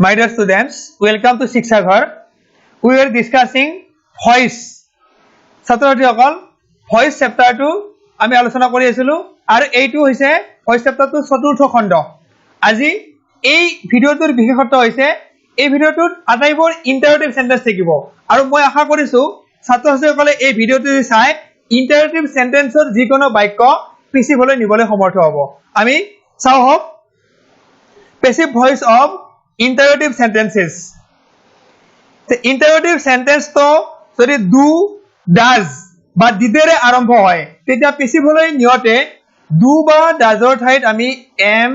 My dear students, welcome to Shikshaghar. We are discussing voice. ছাত্ৰছাত্ৰীসকল voice chapter টো আমি আলোচনা কৰি আছিলো আৰু এইটো হৈছে voice chapter টো চতুৰ্থ খণ্ড। আজি এই ভিডিওটোৰ বিশেষত্ব হৈছে এই ভিডিওটোত আটাইবোৰ ইন্টাৰেটিভ সেন্টেন্স থাকিব আৰু মই আশা কৰিছো ছাত্ৰছাত্ৰীসকলে এই ভিডিওটো চাই ইন্টাৰেটিভ সেন্টেন্সৰ যিকোনো বাক্য পিছিবলৈ নিবলৈ সমৰ্থ হ'ব। আমি চাও হওক passive voice of imperative sentences. The imperative sentence to যদি do, does বা didere আৰম্ভ হয় তেতিয়া passive হলৈ নিয়তে do বা does ৰ ঠাইত আমি am,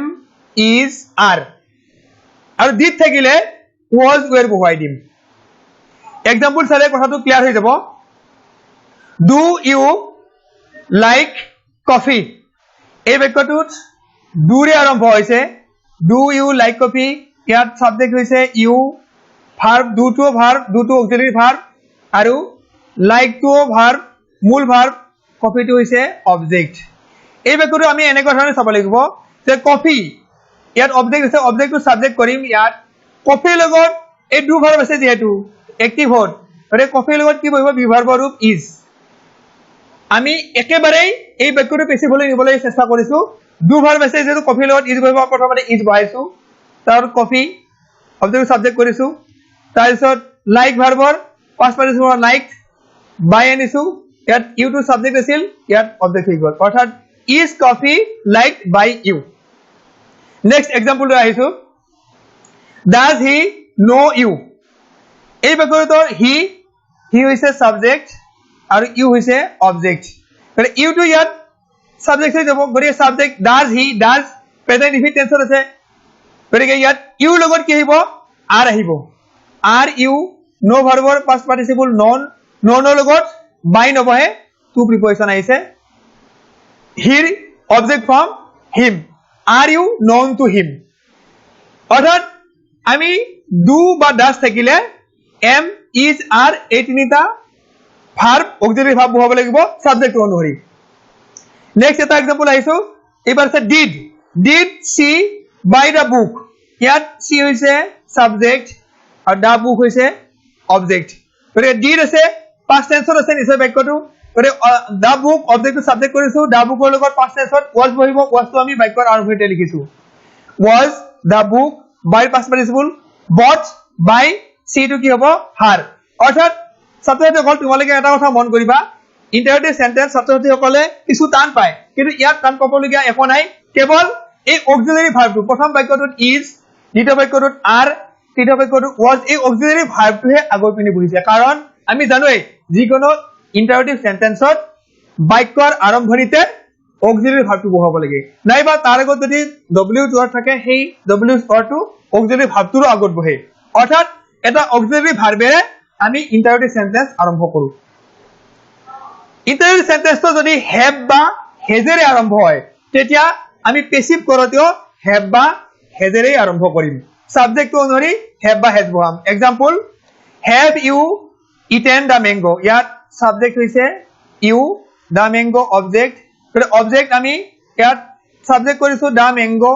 is, are আৰু did থাকিলে was, were বহুৱাই দিম। এক্সাম্পল চালে কথাটো ক্লিয়াৰ হৈ যাব। Do you like coffee? এই বাক্যটোত do ৰে আৰম্ভ হৈছে। Do you like coffee? ইয়াত সাবজেক্ট হৈছে you, verb do to verb, do to auxiliary verb আৰু like to verb, মূল verb, coffee to হৈছে object। এই বাক্যটো আমি এনেকুৱা ধৰণে চাব লাগিব যে coffee ইয়াত object আছে, object to subject কৰিম। ইয়াত coffee লগত এই do verb আছে যেহেতু active হল আৰু coffee লগত কি বহিব বিভাৰ্ব ৰূপ is। আমি একেবাৰে এই বাক্যটো passive হলৈ নিবলৈ চেষ্টা কৰিছো। do verb আছে যেহেতু coffee লগত is বহিব, প্ৰথমতে is বহাইছো, তাৰ coffee object subject কৰিছো, তাৰ পিছত like ভাৰ্বৰ past participle liked by আনিছো, ইয়াত you to subject আছিল, ইয়াত object হৈ গল, অৰ্থাৎ is coffee liked by you। Next example লৈ আহিছো। does he know you? এই বাক্যটোৰ he হৈছে subject আৰু you হৈছে object। মানে you to ইয়াত subject হৈ যাব, গৰিয়ে subject does he, does present perfect tense আছে, গৰিয়ে ইয়াত you লগত কি আহিব are আহিব। are you no ভাৰ্বৰ past participle known, known লগত by নবহে to preposition আহিছে। here object from him, are you known to him? অৰ্থাৎ আমি do বা does থাকিলে am, is, are এই তিনিটা verb auxiliary verb বহাব লাগিব subject অনুসৰি। নেক্সট এটা এক্সাম্পল আহিছো, এবাৰ আছে did she buy the book? ইয়াত she হৈছে subject আৰু the book হৈছে object। গতিকে did আছে past tense আছে নিশ্চয় বাক্যটো, গতিকে the book object subject কৰিছো, the book ৰ লগত past tense was বহিব, was টো আমি বাক্যৰ আৰম্ভণিতে লিখিছো। was the book by past participle, bought by she টো কি হ'ব her। অৰ্থাৎ ছাত্ৰছাত্ৰীসকল তোমালোকে এটা কথা মন কৰিবা, ইন্টাৰেটিভ সেন্টেন্স ছাত্ৰছাত্ৰীসকলে কিছু টান পায়, কিন্তু ইয়াত টান পাবলগীয়া একো নাই, কেৱল এই অক্সিলাৰী ভাৰ্বটো প্ৰথম বাক্যটোত is, দ্বিতীয় বাক্যটোত are, তৃতীয় বাক্যটোত was, এই অক্সিলাৰী ভাৰ্বটোহে আগৰ পিনে বহিছে। কাৰণ আমি জানোৱেই যিকোনো ইন্টাৰেটিভ সেন্টেন্সত বাক্যৰ আৰম্ভণিতে অক্সিলাৰী ভাৰ্বটো বহাব লাগে, নাইবা তাৰ আগত যদি w টো থাকে সেই w টো অক্সিলাৰী ভাৰ্বটোৰ আগত বহে। অৰ্থাৎ এটা অক্সিলাৰী ভাৰ্বেৰে আমি ইন্টাৰেটিভ সেন্টেন্স আৰম্ভ কৰো। ইন্টাৰেটিভ সেন্টেন্সটো যদি have বা has এৰে আৰম্ভ হয় তেতিয়া আমি পেসিভ কৰোতেও have বা has এৰে আৰম্ভ কৰিম। সাবজেক্ট অনুসৰি have বা has বহাম। Example have you eaten the mango? ইয়াত সাবজেক্ট হৈছে you, the mango object, object আমি ইয়াত সাবজেক্ট কৰিছো the mango,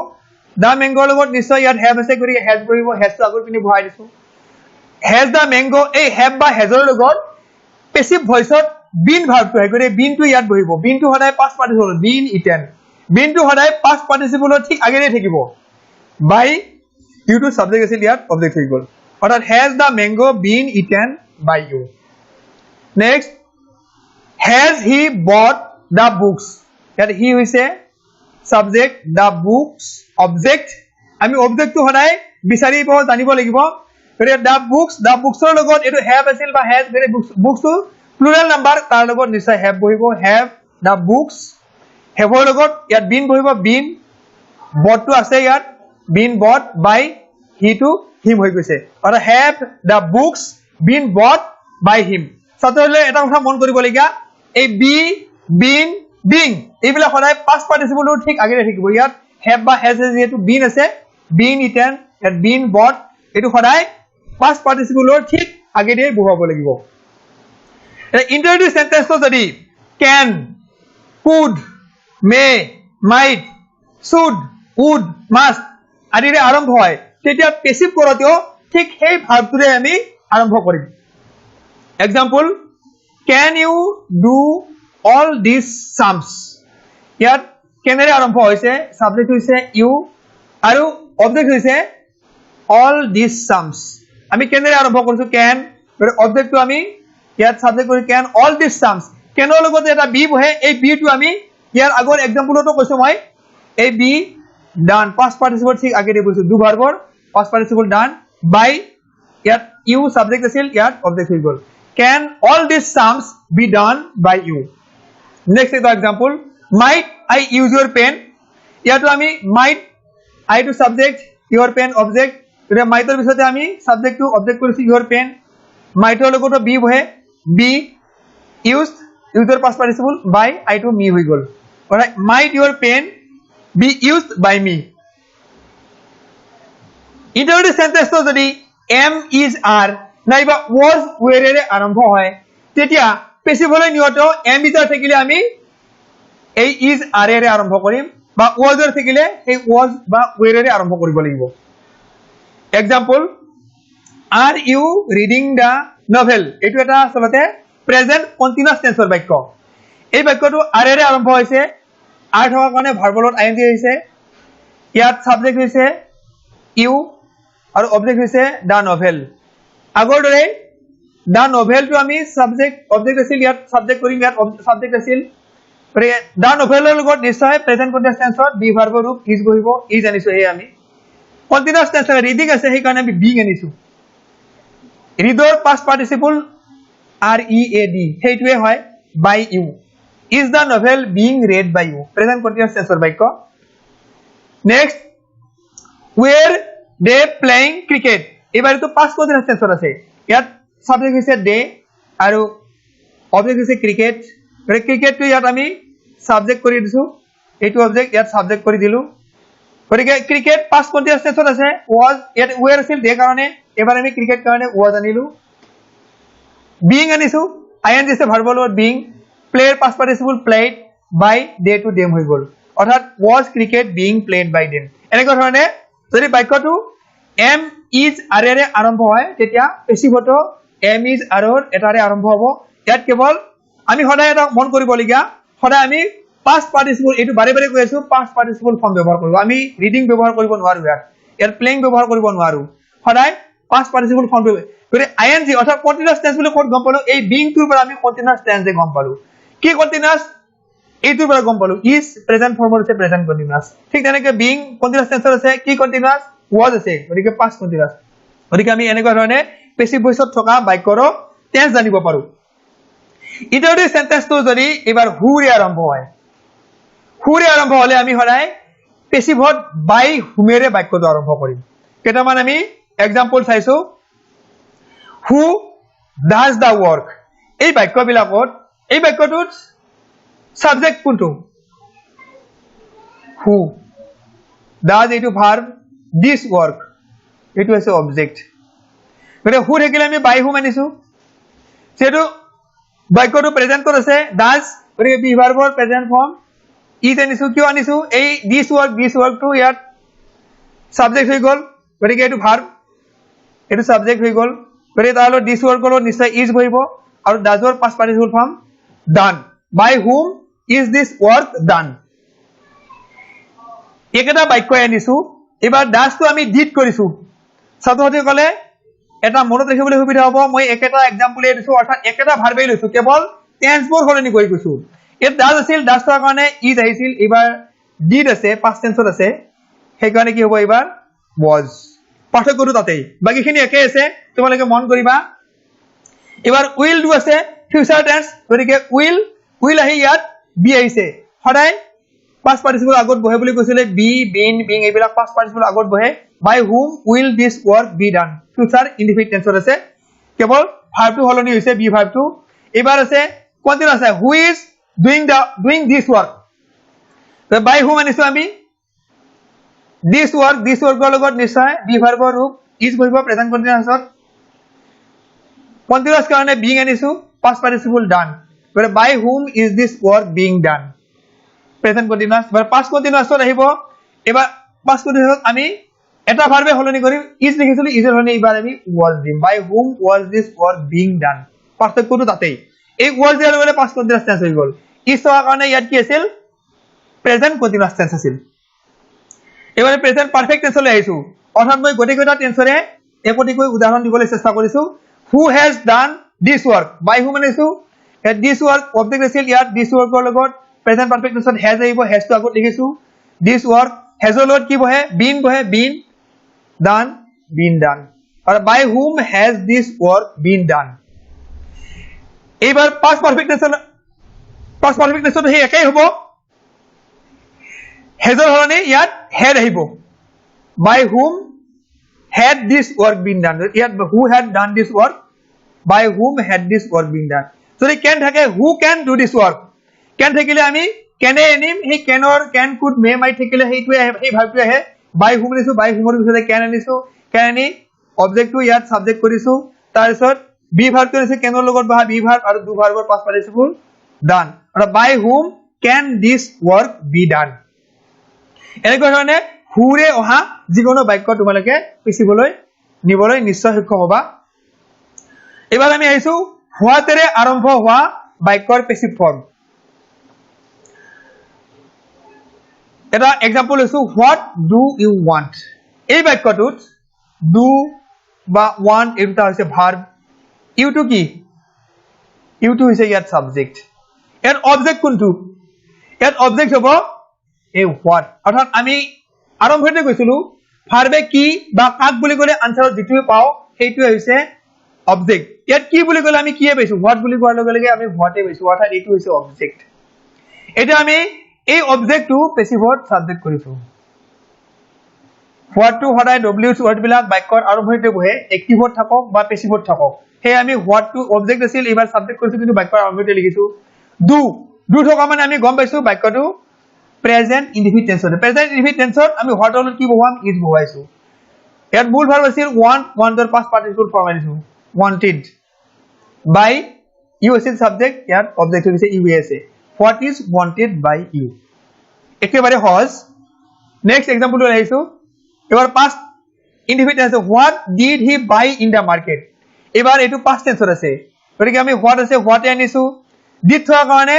the mango লগত নিশ্চয় ইয়াত have আছে, গতিকে has বহিব, has টো আগৰ পিনে বহাই দিছো। has the mango এই have বা has ৰ লগত পেসিভ ভয়েসত been ভাৰ্বটো হয়, গতিকে been টো ইয়াত বহিব। been টো সদায় past participle, been eaten, been টো সদায় past participle ঠিক আগেৰে থাকিব, by you টো সাবজেক্ট আছিল, ইয়াত অবজেক্ট হৈ গল, অৰ্থাৎ has the mango been eaten by you। Next has he bought the books? ইয়াত he হৈছে সাবজেক্ট, the books object, আমি অবজেক্ট টো সদায় বিচাৰিব জানিব লাগিব, গতিকে the books ৰ লগত এইটো have আছিল বা has, গতিকে books টো প্লুৰাল নাম্বাৰ, তাৰ লগত নিশ্চয় have বহিব, have the books, have ৰ লগত ইয়াত been বহিব, been, bought টো আছে ইয়াত, been bought by he টো him হৈ গৈছে, অৰ্থাৎ have the books been bought by him। ছাত্ৰসকলে এটা কথা মন কৰিবলগীয়া, এই be, been, being এইবিলাক সদায় past participle ঠিক আগেৰে থাকিব। ইয়াত have বা has যেহেতু been আছে, been eaten, ইয়াত been bought, এইটো সদায় past participle ঠিক আগেৰে বহাব লাগিব। ইন্টাৰেটিভ সেন্টেন্সটো যদি can, could, may, might, should, would, must আদিৰে আৰম্ভ হয় তেতিয়া পেসিভ কৰোতেও ঠিক সেই ভাৰ্বটোৰে আমি আৰম্ভ কৰিম example can you do all these sums ইয়াত কেনেৰে আৰম্ভ হৈছে সাবজেক্ট হৈছে you আৰু অবজেক্ট হৈছে all these sums আমি কেনেৰে আৰম্ভ কৰিছো can আৰু অবজেক্টটো আমি ইয়াত সাবজেক্ট কৰি can all these sums কেনৰ লগতে এটা বি বহে এই বি টো আমি ইয়াৰ আগৰ এক্সাম্পলটো কৈছো মই এই বি done past participle ঠিক আগে দিবছো দু ভাৰ্বৰ past participle done by ইয়াত you subject আছিল ইয়াত object হৈ গল can all these sums be done by you next example might I use your pen ইয়াতো আমি might I to subject your pen object এটা might এর বিষয়তে আমি subject to object কৰিছো your pen might এর লগতো be বহে be used user past participle by I to me হৈ গল alright might your pen be used by me interrogative sentence তো যদি am is are নাইবা was were এর আৰম্ভ হয় তেতিয়া পেসিভ হলে নিয়ত am is are থাকিলে আমি এই is are এর আৰম্ভ কৰিম বা was এৰ থাকিলে এই was বা were এৰ আৰম্ভ কৰিব লাগিব example are you reading the novel এটো এটা আসলতে প্রেজেন্ট কন্টিনিউয়াস টেন্সৰ বাক্য এই বাক্যটো are এৰ আৰম্ভ হৈছে are থকাৰ কাৰণে ভাৰ্বলত ing হৈছে ইয়াত সাবজেক্ট হৈছে you আৰু অবজেক্ট হৈছে the novel আগৰ দৰে the novel টো আমি সাবজেক্ট অবজেক্ট আছিল ইয়াত সাবজেক্ট কৰিম ইয়াত সাবজেক্ট আছিল the novel ৰ লগত নিশ্চয় প্ৰেজেন্ট কন্টিনিউয়াস টেন্সৰ বি ভাৰ্বৰ ৰূপ is বহিব is আনিছো হে আমি কন্টিনিউয়াস টেন্সৰ ৰিডিং আছে সেই কাৰণে আমি being আনিছো reader past participle r e a d সেইটোৱে হয় by you is the novel being read by you present continuous tense or বাক্য next were they playing cricket এবারে তো past continuous tense আছে ইয়াত সাবজেক্ট হৈছে they আৰু অবজেক্ট হৈছে ক্ৰিকেট মানে ক্ৰিকেট তো ইয়াত আমি সাবজেক্ট কৰি দিছো এইটো অবজেক্ট ইয়াত সাবজেক্ট কৰি দিলো গতিকে ক্ৰিকেট past continuous tense আছে was ইয়াত were আছিল দে কাৰণে এবাৰ আমি ক্ৰিকেট কাৰণে was আনিলো being আনিছো ing আছে ভাৰ্বল লগত being player past participle played by they to them হৈ গল অৰ্থাৎ was cricket being played by them এনেকুৱা ধৰণে যদি বাক্যটো am is are এৰে আৰম্ভ হয় তেতিয়া পেসিভ হতো am is are এটাৰে আৰম্ভ হ'ব ইয়াত কেৱল আমি সদায় এটা মন কৰিবলগীয়া সদায় আমি past participle এটো বাৰে বাৰে কৈ আছো past participle form ব্যৱহাৰ কৰিব আমি ৰিডিং ব্যৱহাৰ কৰিব নোৱাৰো ইয়াত playing ব্যৱহাৰ কৰিব নোৱাৰো সদায় past participle form ব্যৱহাৰ কৰি ing অৰ্থাৎ কন্টিনিউয়াস টেন্স বুলি কোড গম পালো এই being টোৰ পৰা আমি কন্টিনিউয়াস টেন্স যে গম পালো কি কন্টিনিউয়াস এইটোৰ পৰা গম পালো is প্ৰেজেন্ট ফৰ্মত আছে প্ৰেজেন্ট কন্টিনিউয়াস ঠিক তেনেকৈ being কন্টিনিউয়াস টেন্সৰ আছে কি কন্টিনিউয়াস was আছে গতিকে past কন্টিনিউয়াস গতিকে আমি এনেকুৱা ধৰণে পেসিভ ভয়েসত থকা বাক্যৰ টেন্স জানিব পাৰো ইন্টাৰোগেটিভ সেন্টেন্সটো যদি এবাৰ who ৰে আৰম্ভ হয় who ৰে আৰম্ভ হলে আমি সদায় পেসিভত by whom ৰে বাক্যটো আৰম্ভ কৰিম কেইটামান আমি এক্সাম্পল চাইছো who does the work এই বাক্যবিলাকত এই বাক্যটোত সাবজেক্ট কোনটো who does এইটো ভার্ব this work এইটো আছে অবজেক্ট গতিকে who থাকিলে আমি by whom আনিছো সেটো বাক্যটো প্রেজেন্ট আছে does গতিকে বি ভাৰ্বৰ প্রেজেন্ট ফর্ম is আনিছো কিয় আনিছো এই this work টো ইয়াত সাবজেক্ট হৈ গল গতিকে এইটো ভার্ব এইটো সাবজেক্ট হৈ গল গতিকে তাহলে this work হলো নিশ্চয় is বহিব আৰু does ৰ past participle form done by whom is this work done একেটা বাক্য আনিছো এবাৰ does টো আমি did কৰিছো ছাত্ৰছাত্ৰী কলে এটা মনত ৰাখিবলৈ সুবিধা হ'ব মই একেটা এক্সাম্পল দিছো অৰ্থাৎ একেটা ভাৰ্বেই লৈছো কেৱল টেন্স বোৰ সলনি কৰি কৈছো এই does আছিল does ৰ কাৰণে is আহিছিল এবাৰ did আছে past tense আছে সেই কাৰণে কি হ'ব এবাৰ was পাৰ্থক্যটো তাতেই বাকিখিনি একে আছে তোমালোকে মন কৰিবা এবাৰ will do আছে ফিউচাৰ টেন্স গতিকে will আহি ইয়াত be আহিছে সদায় past participle আগত বহে বুলি কৈছিলে be been being এইবিলাক past participle আগত বহে by whom will this work be done future indefinite tense আছে কেৱল verb টো হলনি হৈছে be verb টো এবাৰ আছে কন্টিনিউয়াস আছে who is doing this work তো by whom আনিছো আমি this work ৰ লগত নিশ্চয় be verb ৰ ৰূপ is বহিব প্ৰেজেন্ট কন্টিনিউয়াসত কন্টিনিউয়াস কাৰণে being আনিছো past participle done গতিকে by whom is this work being done present continuous bar past কন্টিনিউয়াসত আহিব এবাৰ past কন্টিনিউয়াসত আমি এটা ভাৰ্বে হলনি কৰি ইজ লিখিছিলো ইজৰ হলনি এইবাৰ আমি was দিম by whom was this work being done পাৰ্থক্যটো তাতেই এই was দিয়াৰ লগে past continuous tense হৈ গল ইজ হোৱাৰ কাৰণে ইয়াত কি আছিল প্ৰেজেন্ট কন্টিনিউয়াস টেন্স আছিল এবাৰে প্ৰেজেন্ট পাৰফেক্ট টেন্স লৈ আহিছো অৰ্থাৎ মই গটেকটা টেন্সৰে একোটিকৈ উদাহৰণ দিবলৈ চেষ্টা কৰিছো who has done this work by whom আনিছো this work অবজেক্ট আছিল ইয়াত this work ৰ লগত প্রেজেন্ট পারফেক্ট টেন্সত has আহিব has টো আগত লিখিছো this work has ৰ লগত কি বহে been done been done और by whom has this work been done এইবাৰ past perfect টেন্সত হে একেই হ'ব has ৰ হলনি ইয়াত had আহিব by whom had this work been done ইয়াত who had done this work by whom had this work been done যদি can থাকে who can do this work can থাকিলে আমি can এ আনিম সেই can or can could may might থাকিলে সেইটোৱে এই ভাৰ্বটো আহে by whom আনিছো by whom ৰ পিছতে can আনিছো can আনি অবজেক্টটো ইয়াত সাবজেক্ট কৰিছো তাৰ পিছত be ভাৰ্বটো আছে can ৰ লগত বহা be ভাৰ্ব আৰু do ভাৰ্বৰ past participle done আৰু by whom can this work be done এনেকৈ ধৰণে হুৰে অহা যিকোনো বাক্য তোমালোকে পিছিবলৈ নিবলৈ নিশ্চয় সক্ষম হ'বা এবাৰ আমি আহিছো হোৱাতেৰে আৰম্ভ হোৱা বাক্যৰ পেসিভ ফর্ম এটা এক্সাম্পল লৈছো what do you want এই বাক্যটোত do বা want এটা হৈছে ভার্ব you to কি you to হৈছে ইয়াত সাবজেক্ট এর অবজেক্ট কোনটো ইয়াত অবজেক্ট হ'ব এই what অর্থাৎ আমি আৰম্ভতে কৈছিলো ভাৰ্বে কি বা কাক বুলি কলে আনসাৰত যেটো পাও সেইটো হৈছে অবজেক্ট ইয়াত কি বুলি কলে আমি কিয়ে পাইছো what বুলি কোৱাৰ লগে লগে আমি what এ পাইছো অৰ্থাৎ এইটো হৈছে অবজেক্ট এটা আমি এই অবজেক্টটো পেসিভত সাবজেক্ট কৰিছো what to সদায় w ওয়াৰ্ড বিলাক বাক্যৰ আৰম্ভতে বহে এক্টিভত থাকক বা পেসিভত থাকক হে আমি what to অবজেক্ট আছিল এবাৰ সাবজেক্ট কৰিছো কিন্তু বাক্যৰ আৰম্ভতে লিখিছো do থকা মানে আমি গম পাইছো বাক্যটো present indefinite tense আমি what হল কি বহাম is বহাইছো ইয়াত মূল ভার্ব আছিল want ৰ past participle form আনিছো wanted by you আছিল subject ইয়াত object হৈছে you আছে what is wanted by you একেবাৰে সহজ next example লৈ আহিছো এবাৰ past indefinite tense what did he buy in the market এবাৰ এটো past tense আছে গতিকে আমি what আছে what এ আনিছো did থোৱাৰ কাৰণে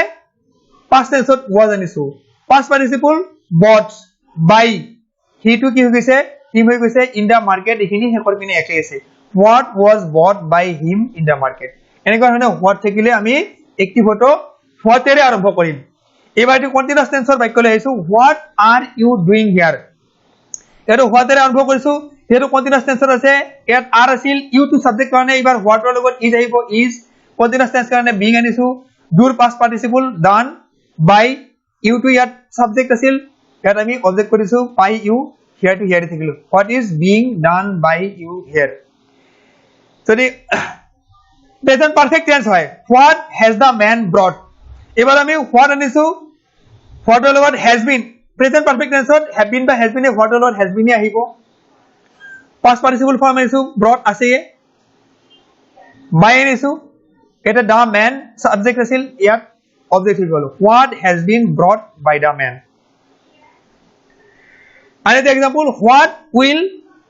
past tense was আনিছো past participle bought by he to কি হৈ গৈছে him হৈ গৈছে in the market এখিনি হেকৰ পিনে একে আছে what was bought by him in the market এনেকৈ মানে what থাকিলে আমি এক্টিভটো what এৰে আৰম্ভ কৰিম এবাৰ এটো কন্টিনিউয়াস টেন্সৰ বাক্য লৈ আহিছো what are you doing here এটো what এৰে আৰম্ভ কৰিছো এটো কন্টিনিউয়াস টেন্সৰ আছে ইয়াত are আছিল you to সাবজেক্ট কাৰণে এবাৰ what ৰ লগত is আহিব is কন্টিনিউয়াস টেন্স কাৰণে being আনিছো do past participle done by you to ইয়াত সাবজেক্ট আছিল ইয়াত আমি অবজেক্ট কৰিছো by you here to here থাকিলো what is being done by you here so the present perfect tense হয় what has the man brought এবাৰ আমি what আনিছো what ৰ লগত has been present perfect tense to have been বা has been A what ৰ লগত has been এ আহিব past participle form আনিছো brought আছে by আনিছো এটা the man subject আছিল ইয়াত object হৈ গল what has been brought by the man another example what will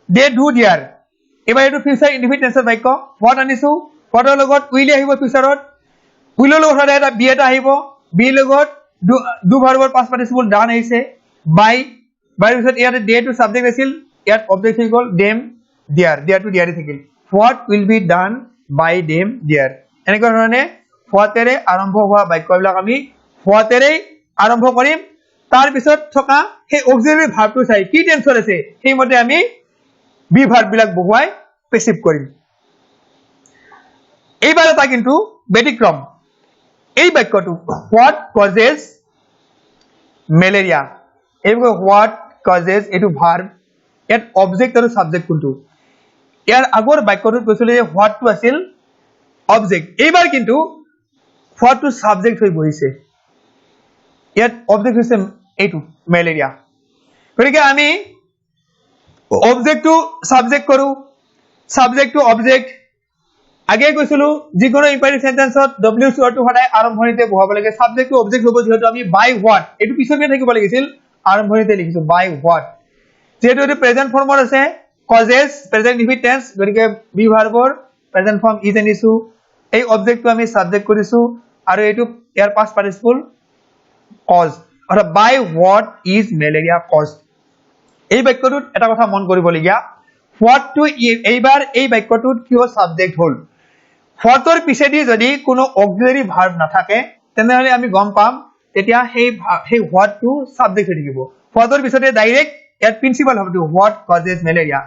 they do there এবাৰ এটো ফিউচাৰ ইনডিফিনিট টেন্সৰ বাক্য what আনিছো what ৰ লগত will আহিব ফিউচাৰত will ৰ লগত এটা be এটা আহিব be লগত do ভাৰ্বৰ past participle done আহিছে by পিছত ইয়াতে they to subject আছিল ইয়াত object হৈ গল them there to there থাকিল what will be done by them there এনেকৈ ধৰণে what এৰে আৰম্ভ হোৱা বাক্যবিলাক আমি what এৰে আৰম্ভ কৰিম তাৰ পিছত থকা সেই অক্সিলাৰি ভাৰ্বটো চাই কি টেন্সৰ আছে সেই মতে আমি বি ভাৰ্ব বিলাক বহুৱাই পেসিভ কৰিম এইবাৰ এটা কিন্তু ব্যতিক্ৰম এই বাক্যটো what causes malaria এইবাৰ what causes এটো ভাৰ্ব এট অবজেক্ট আৰু সাবজেক্ট কোনটো ইয়াৰ আগৰ বাক্যটোত কৈছিল যে what টো আছিল অবজেক্ট এইবাৰ কিন্তু what টো সাবজেক্ট হৈ বহিছে ইয়াত অবজেক্ট হৈছে এইটো ম্যালেৰিয়া গতিকে আমি অবজেক্ট টু সাবজেক্ট কৰো সাবজেক্ট টু অবজেক্ট আগে কৈছিলো যিকোনো ইম্পাৰেটিভ সেন্টেন্সত w টো সদায় আৰম্ভণিতে বহাব লাগে সাবজেক্ট টু অবজেক্ট হ'ব যেহেতু আমি by what এটো পিছতে থাকিব লাগিছিল আৰম্ভণিতে লিখিছো by what যেহেতু এটো প্ৰেজেন্ট ফৰ্মত আছে কজেস প্ৰেজেন্ট ইনফিনিট টেন্স গতিকে বি ভাৰ্বৰ প্ৰেজেন্ট ফৰ্ম ইজ আনিছো এই অবজেক্টটো আমি সাবজেক্ট কৰিছো আৰু এটো ইয়াৰ পাস্ট পাৰ্টিসিপল কজ অৰ্থাৎ বাই হোয়াট ইজ ম্যালেৰিয়া কজড এই বাক্যটোত এটা কথা মন কৰিবলগীয়া হোয়াট টু এইবাৰ এই বাক্যটোত কিয় সাবজেক্ট হল হোয়াটৰ পিছেদি যদি কোনো অক্সিলারি ভার্ব নাথাকে তেনেহলে আমি গম পাম তেতিয়া সেই হোয়াট টু সাবজেক্ট হৈ থাকিব হোয়াটৰ পিছতে ডাইৰেক্ট ইয়াত প্ৰিন্সিপাল হ'ব হোয়াট কজেস ম্যালেৰিয়া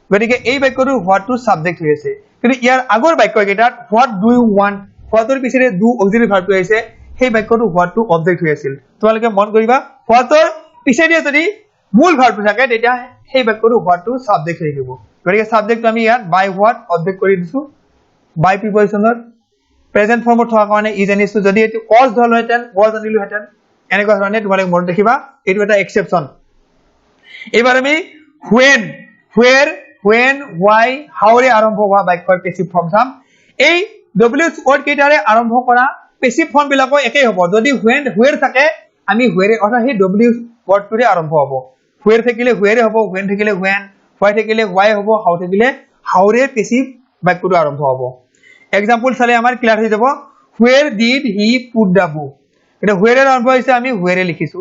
গতিকে এই বাক্যটো হোয়াট টু সাবজেক্ট হৈ আছে কিন্তু ইয়াৰ আগৰ বাক্যকেইটাত হোয়াট ডু ইউ ওয়ান্ট হোয়াটৰ পিছতে ডু অক্সিলারি ভার্বটো আহিছে সেই বাক্যটো হোয়াট টু অবজেক্ট হৈ আছিল তোমালোকে মন কৰিবা হোয়াটৰ পিছতে যদি মূল ভার্বটো থাকে তেতিয়া সেই বাক্যটো হোয়াট টু সাবজেক্ট হৈ থাকিব গতিকে সাবজেক্টটো আমি ইয়াত বাই হোয়াট অবজেক্ট কৰি দিছো বাই প্ৰিপজিশনৰ প্ৰেজেন্ট ফৰ্মত থকা কাৰণে ইজ আনিছো যদি এটো কজ হল হেতেন ওয়াজ আনিলো হেতেন এনেকুৱা ধৰণে তোমালোকে মনত ৰাখিবা এটো এটা এক্সেপশন এবাৰ আমি when where when why how ৰে আৰম্ভ হোৱা বাক্যৰ পেসিভ ফৰ্ম চাম এই ডব্লিউএছ ওয়াৰ্ড কেইটাৰে আৰম্ভ কৰা পেসিভ ফর্ম বিলাকো একেই হ'ব যদি when where থাকে আমি where অৰ্থাৎ সেই ডব্লিউএছ ওয়াৰ্ডটোৰে আৰম্ভ হ'ব where থাকিলে where হ'ব when থাকিলে when why থাকিলে why হ'ব how থাকিলে how ৰে পেসিভ বাক্যটো আৰম্ভ হ'ব এক্সাম্পল চালে আমাৰ ক্লিয়াৰ হৈ যাব where did he put the book এটা where এর আৰম্ভ হৈছে আমি where লিখিছো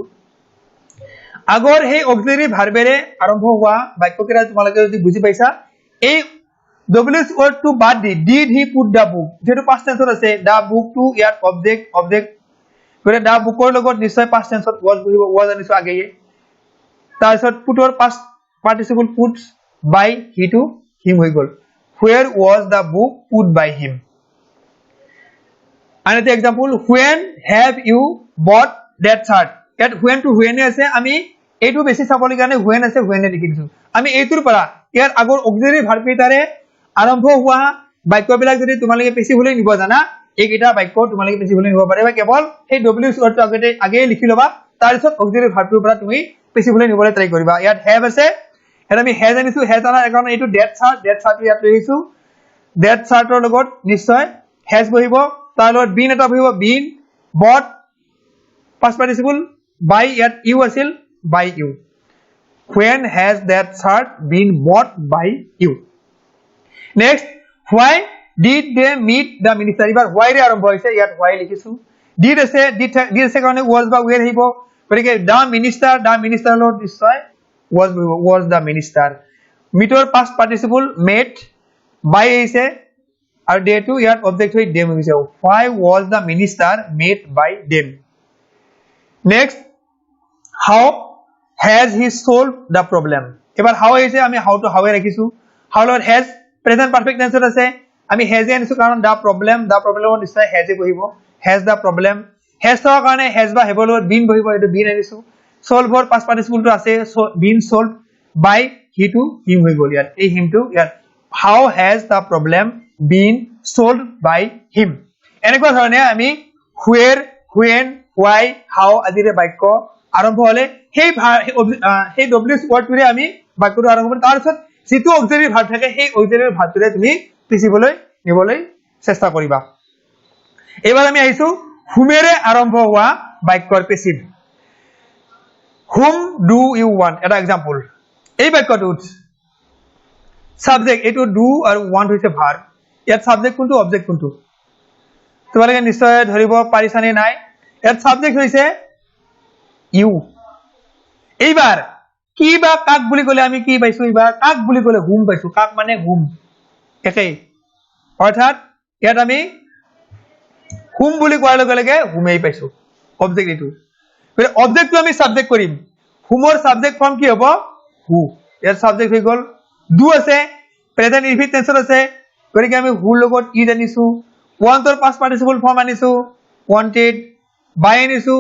আগৰ সেই অক্সিলাৰি ভাৰ্বেৰে আৰম্ভ হোৱা বাক্যকেইটা তোমালোকে যদি বুজি পাইছা এই ডব্লিউএছ ওয়ার্ডটো বাদ দি did he put the book যেটো পাস্ট টেন্সত আছে দা বুক টু ইয়াত অবজেক্ট গৰে দা বুকৰ লগত নিশ্চয় পাস্ট টেন্সত ওয়াজ বহিব ওয়াজ আনিছো আগেয়ে তাৰছত পুটৰ past participle puts by he to him হৈ গল where was the book put by him another example when have you bought that shirt that when to when আছে আমি এইটো বেছি চাবলৈ কাৰণে when আছে when এ লিখি দিছো আমি এইটোৰ পৰা ইয়াৰ আগৰ অক্সিলাৰি ভাৰ্ব কেইটাৰে আৰম্ভ হোৱা বাক্যবিলাক যদি তোমালোকে পেসিভলৈ নিব জানা এইকেইটা বাক্য তোমালোকে পেসিভলৈ নিব পাৰিবা কেৱল সেই ডব্লিউএছ ওয়াৰ্ডটো আগে লিখি লবা তাৰ পিছত অক্সিলাৰি ভাৰ্বটোৰ পৰা তুমি পেসিভলৈ নিবলৈ ট্ৰাই কৰিবা ইয়াত have আছে এটা আমি হেজ আনিছো হেজ আনাৰ কাৰণ এইটো ডেট চাৰ্ট ইয়াত লৈছো ডেট চাৰ্টৰ লগত নিশ্চয় হেজ বহিব তাৰ লগত বিন এটা বহিব বিন বট পাস্ট পার্টিসিপল বাই ইয়াত ইউ আছিল বাই U when has that shirt been bought by you next why did they meet the minister এবাৰ why ৰে আৰম্ভ হৈছে ইয়াত why লিখিছো did আছে কাৰণে was বা where আহিব গতিকে the minister লগত নিশ্চয় was the minister meter past participle met by is are they to ইয়াত object হৈ them হৈছে why was the minister met by them next how has he solved the problem এবাৰ how হৈছে আমি how to how এ ৰাখিছো how লগত has present perfect tense আছে আমি has এ আনিছো কাৰণ the problem নিশ্চয় has এ বহিব has the problem has থকা কাৰণে has বা have লগত been বহিব এটো been আনিছো solve or past participle to আছে been solved by he to him হৈ গল ইয়াত এই him to ইয়াত how has the problem been solved by him এনেকুৱা ধৰণে আমি where when why how আদিৰে বাক্য আৰম্ভ হলে সেই ডব্লিউএছ ওয়াৰ্ডটোৰে আমি বাক্যটো আৰম্ভ কৰিম তাৰ পিছত যেটো অক্সিলাৰি ভাৰ্ব থাকে সেই অক্সিলাৰি ভাৰ্বটোৰে তুমি পেসিভলৈ নিবলৈ চেষ্টা কৰিবা এবাৰ আমি আহিছো হুমেৰে আৰম্ভ হোৱা বাক্যৰ passive whom do you want এটা এক্সাম্পল এই বাক্যটোত সাবজেক্ট এটো do আৰু want হৈছে ভাৰ্ব ইয়াত সাবজেক্ট কোনটো অবজেক্ট কোনটো তোমালোকে নিশ্চয় ধৰিব পাৰিছানে নাই ইয়াত সাবজেক্ট হৈছে you এইবাৰ কি বা কাক বুলি কলে আমি কি পাইছো এইবাৰ কাক বুলি কলে whom পাইছো কাক মানে whom একেই অৰ্থাৎ ইয়াত আমি whom বুলি কোৱাৰ লগে লগে whomই পাইছো অবজেক্ট এটো অবজেক্টটো আমি সাবজেক্ট কৰিম whomৰ সাবজেক্ট ফৰ্ম কি হ'ব who ইয়াৰ সাবজেক্ট হৈ গল do আছে প্রেজেন্ট ইনফিনিট টেন্সত আছে গতিকে আমি who লগত ইজ আনিছো want ৰ পাস্ট পাৰ্টিসিপল ফৰ্ম আনিছো wanted by আনিছো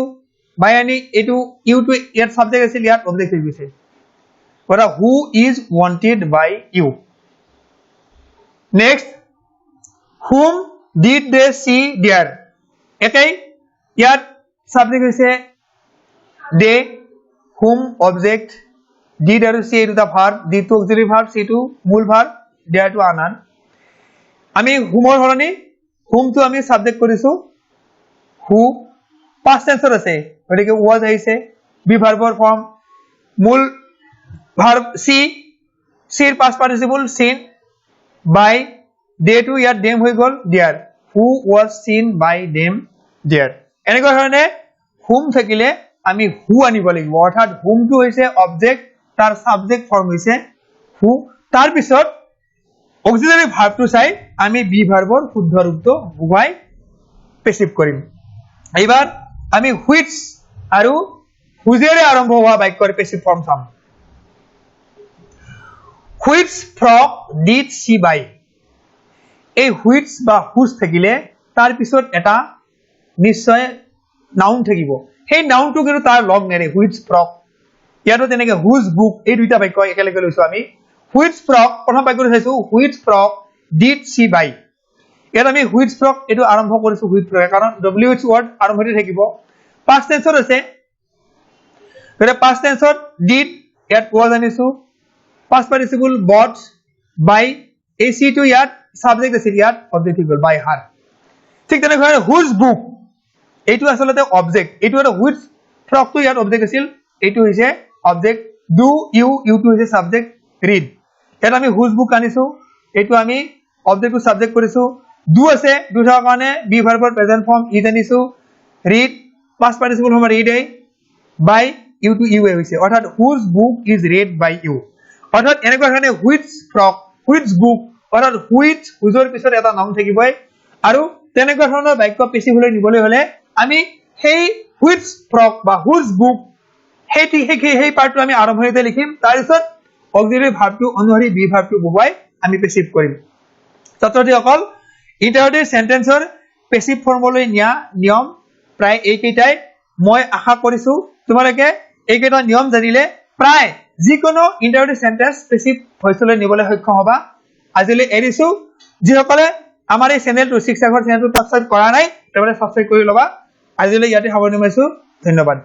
by আনি এটো you to ইয়াৰ সাবজেক্ট আছিল ইয়াত অবজেক্ট হৈ গৈছে ওরা who is wanted by you next whom did they see there একেই ইয়াত সাবজেক্ট হৈছে they whom object did আৰু see to the verb did to auxiliary verb see to মূল verb there to আনান আমি whomৰ হৰণি whom to আমি subject কৰিছো who past tense আছে গতিকে was আহিছে be verb ৰ ফর্ম মূল verb see see past participle seen by they to ইয়াত them হৈ গল there who was seen by them there এনেকুৱা ধৰণে whom থাকিলে আমি who আনিব লাগিব অৰ্থাৎ whom টো হৈছে অবজেক্ট তাৰ সাবজেক্ট ফৰ্ম হৈছে who তাৰ পিছত অক্সিলাৰি ভাৰ্ব টো চাই আমি বি ভাৰ্বৰ শুদ্ধ ৰূপটো বুৱাই পেসিভ কৰিম এইবাৰ আমি which আৰু whose আৰম্ভ হোৱা বাক্যৰ পেসিভ ফর্ম চাম which frock did she buy এই which বা whose থাকিলে তাৰ পিছত এটা নিশ্চয় নাউন থাকিব সেই নাউনটো কিন্তু তাৰ লগ নেৰে which frock ইয়াতো তেনেকে whose book এই দুইটা বাক্য একেলগে লৈছো আমি which frock প্ৰথম বাক্যটো চাইছো which frock did she buy ইয়াত আমি which frock এটো আৰম্ভ কৰিছো which frock কাৰণ wh word আৰম্ভতে থাকিব past tense আছে এটা past tense did ইয়াত was আনিছো past participle bought by ac to ইয়াত সাবজেক্ট আছে ইয়াত অবজেক্ট হৈ গল by her ঠিক তেনেকৈ whose book এইটো আসলতে অবজেক্ট এইটো এটা which frock to ইয়াত অবজেক্ট আছিল এইটো হৈছে অবজেক্ট do you টো হৈছে সাবজেক্ট read এটা আমি whose book আনিছো এইটো আমি অবজেক্ট টু সাবজেক্ট কৰিছো do আছে do থাকাৰ কাৰণে be verb present form is আনিছো read past participle হম read by you to you হৈছে অৰ্থাৎ whose book is read by you অৰ্থাৎ এনেকুৱা ধৰণে which frock which book অৰ্থাৎ which whoseৰ পিছত এটা নাম থাকিবই আৰু তেনেকুৱা ধৰণৰ বাক্য পেসিভ হলে নিবলৈ হলে আমি সেই which frock বা whose book সেই পাৰ্টটো আমি আৰম্ভণিতে লিখিম তাৰ পিছত অক্সিলাৰি ভাৰ্বটো অনুসৰি বি ভাৰ্বটো বহুৱাই আমি পেসিভ কৰিম ছাত্ৰসকল ইন্টাৰঅগেটিভ সেন্টেন্সৰ পেসিভ ফৰ্মলৈ নিয়া নিয়ম প্ৰায় এইকেইটাই মই আশা কৰিছো তোমালোকে এইকেইটা নিয়ম জানিলে প্ৰায় যিকোনো ইন্টাৰঅগেটিভ সেন্টেন্স পেসিভ ভইচলৈ নিবলৈ সক্ষম হবা আজিলৈ এৰিছো যিসকলে আমাৰ এই চেনেলটো শিক্ষাঘৰ চেনেলটো সাবস্ক্ৰাইব কৰা নাই তেওঁলোকে সাবস্ক্ৰাইব কৰি লবা আজিলৈ ইয়াতে সামৰণি মাৰিছো ধন্যবাদ